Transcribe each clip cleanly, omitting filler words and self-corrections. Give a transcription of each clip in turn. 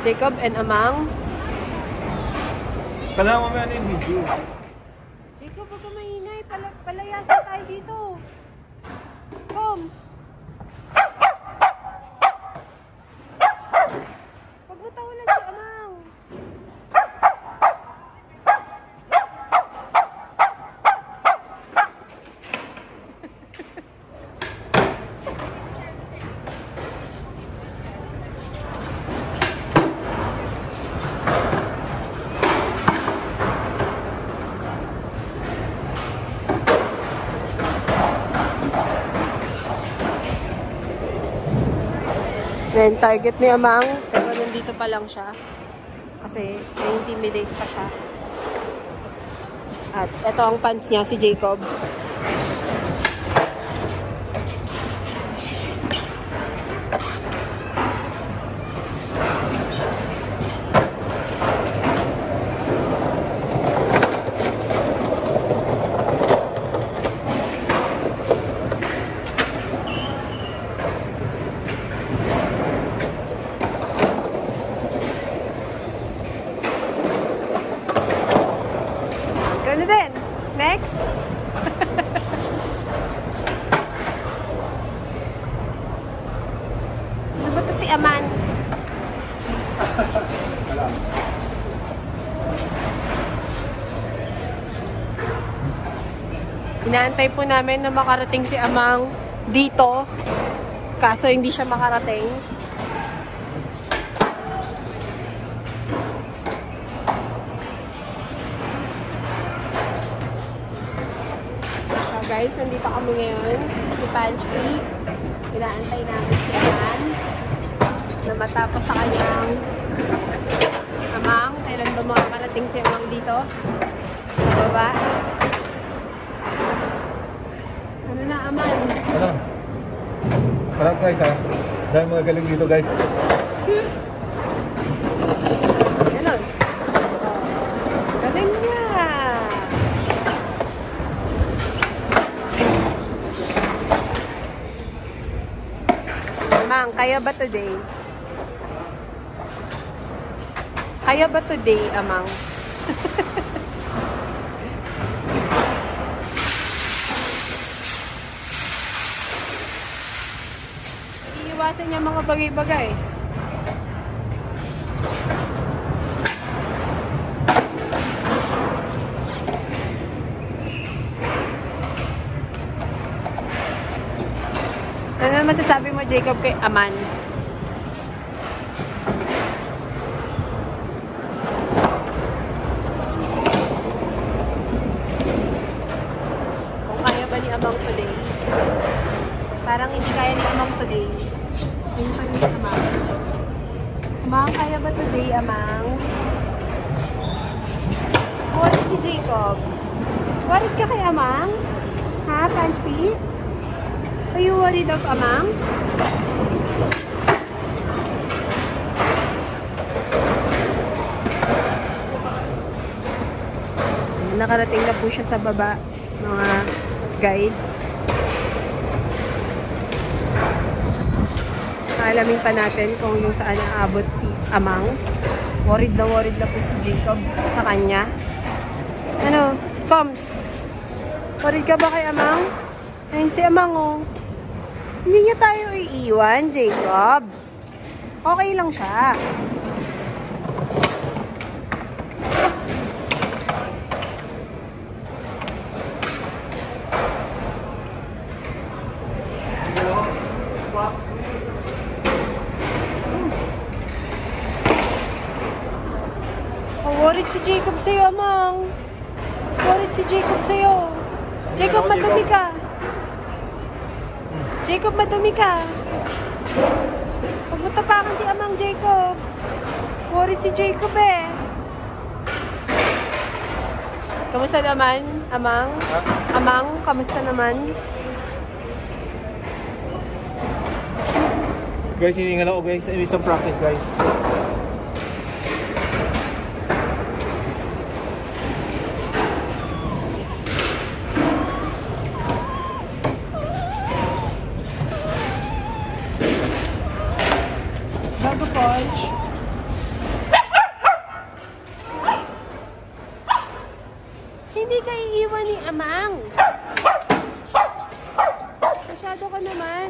Jacob and Amang. Kailangan mo yan yung video. Jacob, huwag ka maingay. Palayasan tayo dito. Combs. Huwag mo tawalan si Amang. Yan, target ni Amang, pero nandito pa lang siya. Kasi, na-intimidate pa siya. At ito ang pants niya, si Jacob. Ano din? Next? Ano ba ito, Tiaman? Inaantay po namin na makarating si Amang dito. Kaso hindi siya makarating. Guys, nandito kami ngayon si Punch P. Inaantay namin si Aman na matapos sa kanyang Amang. Kailan ba makakarating si Amang dito? Sa baba. Ano na, Aman? Ano? Parang guys ha. Dahil mga galing dito guys. Ganon. Galing niya. Amang, kaya ba today? Kaya ba today, Amang? Iiwasan niya mga bagay-bagay. Ano masasabi mo, Jacob, kay Aman? Kung kaya ba ni Amang today? Parang hindi kaya ni Amang today. Ayun pa rin si Amang. Amang, kaya ba today, Amang? Worried si Jacob. Worried ka kay Amang? Ha, Punch P? Are you worried of Amangs? Nakarating na po siya sa baba, mga guys. Alamin pa natin kung yung saan naabot si Amang. Worried na po si Jacob sa kanya. Ano? Combs? Worried ka ba kay Amang? Ayun si Amang, oh. Hindi niya tayo iiwan, Jacob. Okay lang siya. Oh, worried si Jacob sa'yo, Amang. Worried si Jacob sa'yo. Jacob, madumi ka. Jacob, madumi ka. Huwag mo tapakan si Amang, Jacob. Worried si Jacob eh. Kamusta naman, Amang? Amang, kamusta naman? Guys, hiningal ako guys. I need some practice guys. Bago, Punch. ka iiwan ni Amang. Masyado ka naman.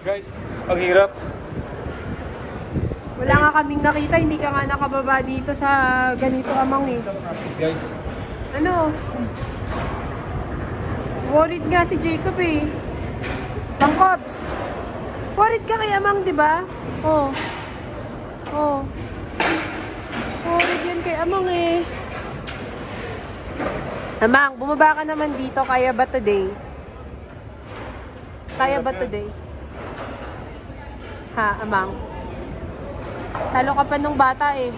Guys, ang hirap. Wala nga kaming nakita, hindi ka nga nakababa dito sa ganito, Amang eh. Guys, Ano? Worried nga si Jacob eh. Tangkobs. Worried ka kay Amang, di ba? Oh. Oh. Worried yan kay Amang eh. Amang, bumaba ka naman dito. Kaya ba today? Kaya ba today? Ha, Amang? Talo ka pa nung bata eh.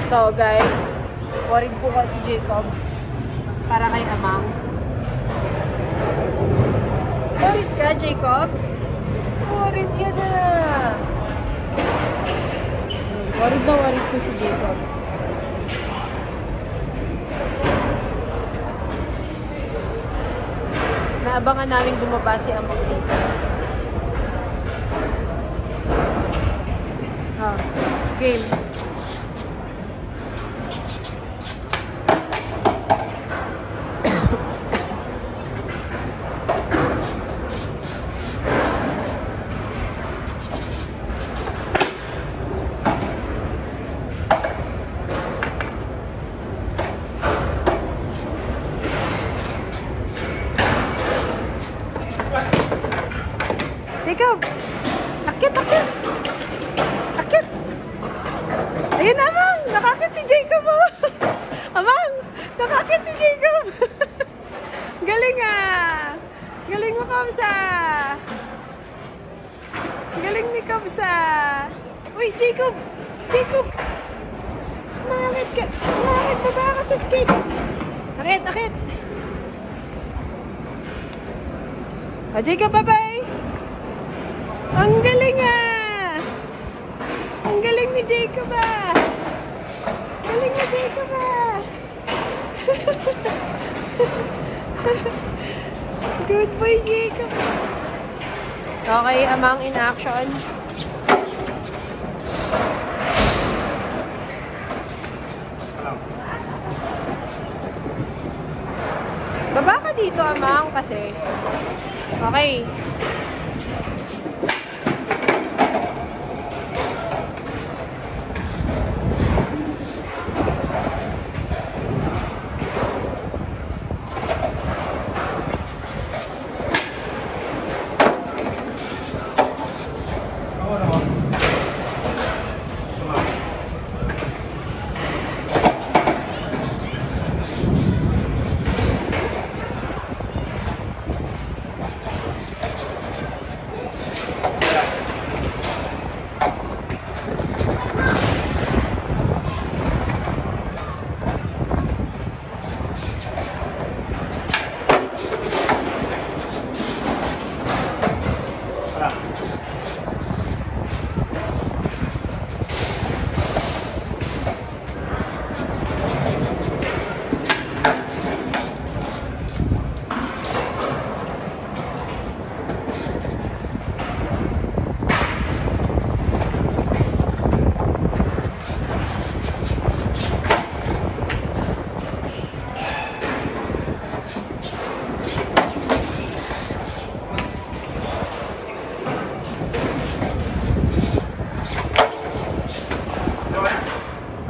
So guys, worried po si Jacob para kay Amang. Worried ka, Jacob? Worried yan na. Worried na worried po si Jacob. Naabangan namin bumaba si Amang dito. Game. Jacob! Akit, akit! Akit! Ayun, Amang! Nakakit si Jacob, oh! Amang! Nakakit si Jacob! Galing ah! Galing mo, Kamsa! Galing ni Kamsa! Uy, Jacob! Jacob! Nakakit ka! Nakakit! Baba ka sa skate! Akit, akit! Oh, Jacob, bye-bye! Ang galing ah! Ang galing ni Jacob ah! Galing ni Jacob ah! Good boy, Jacob! Okay, Amang in action. Baba ka dito, Amang, kasi. Okay.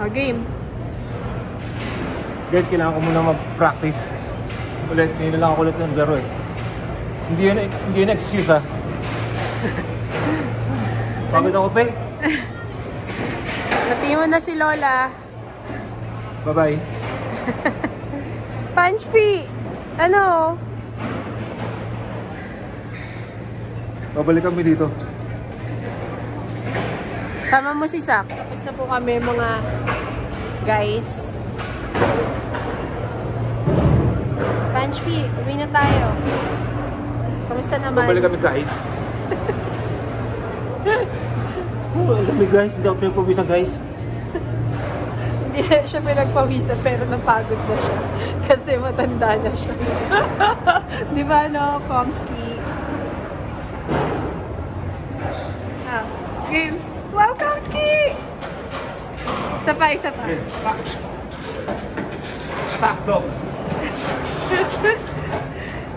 Game. guys, kailangan ko muna mag-practice. Ulit, hindi na lang ako ulit ng laro eh. Hindi yun excuse ah. Pagod ako, pe. Pati mo na si Lola. Bye-bye. Punch P! Ano? Babalik kami dito. Sama mo si Sak. Tapos na po kami mga guys. Punch P, uwi na tayo. Kamusta naman? Babalik kami guys. Alam mo guys, hindi ako pinagpawisan guys. Hindi siya pinagpawisan pero napagod na siya. Kasi matanda na siya. Di ba no, Komski? Game. Welcome, Ski! Isa pa, isa pa. Okay, back. Back dog.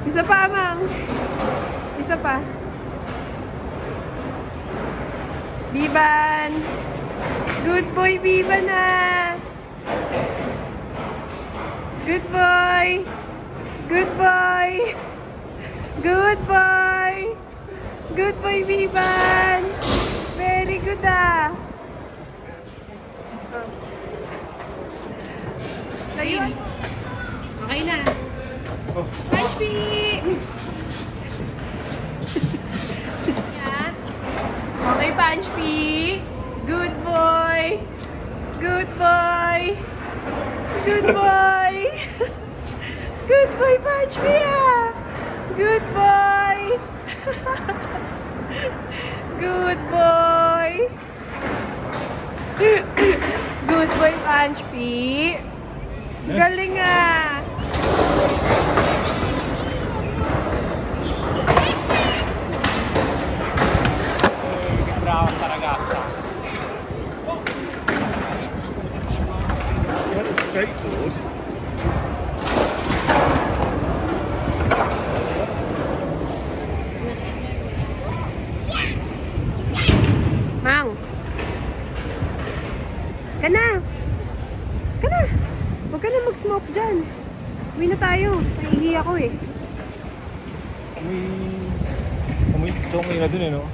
Isa pa, Amang. Isa pa. Biban! Good boy, Biban na! Good boy! Good boy! Good boy! Good boy, Biban! Very good ah! Layo. Okay na. Oh. Punch me! Yan. Okay, Punch me. Good boy. Good boy. Good boy. Good boy, Punch me ah. Good boy. Good boy. Good boy, Punch me. Galing ah. Brava sta ragazza. You had a skateboard. Mang. Kana. Kana. Huwag ka na mag-smoke dyan. Uwi na tayo. Naiihi ako eh. Uy, ito na dun eh, no?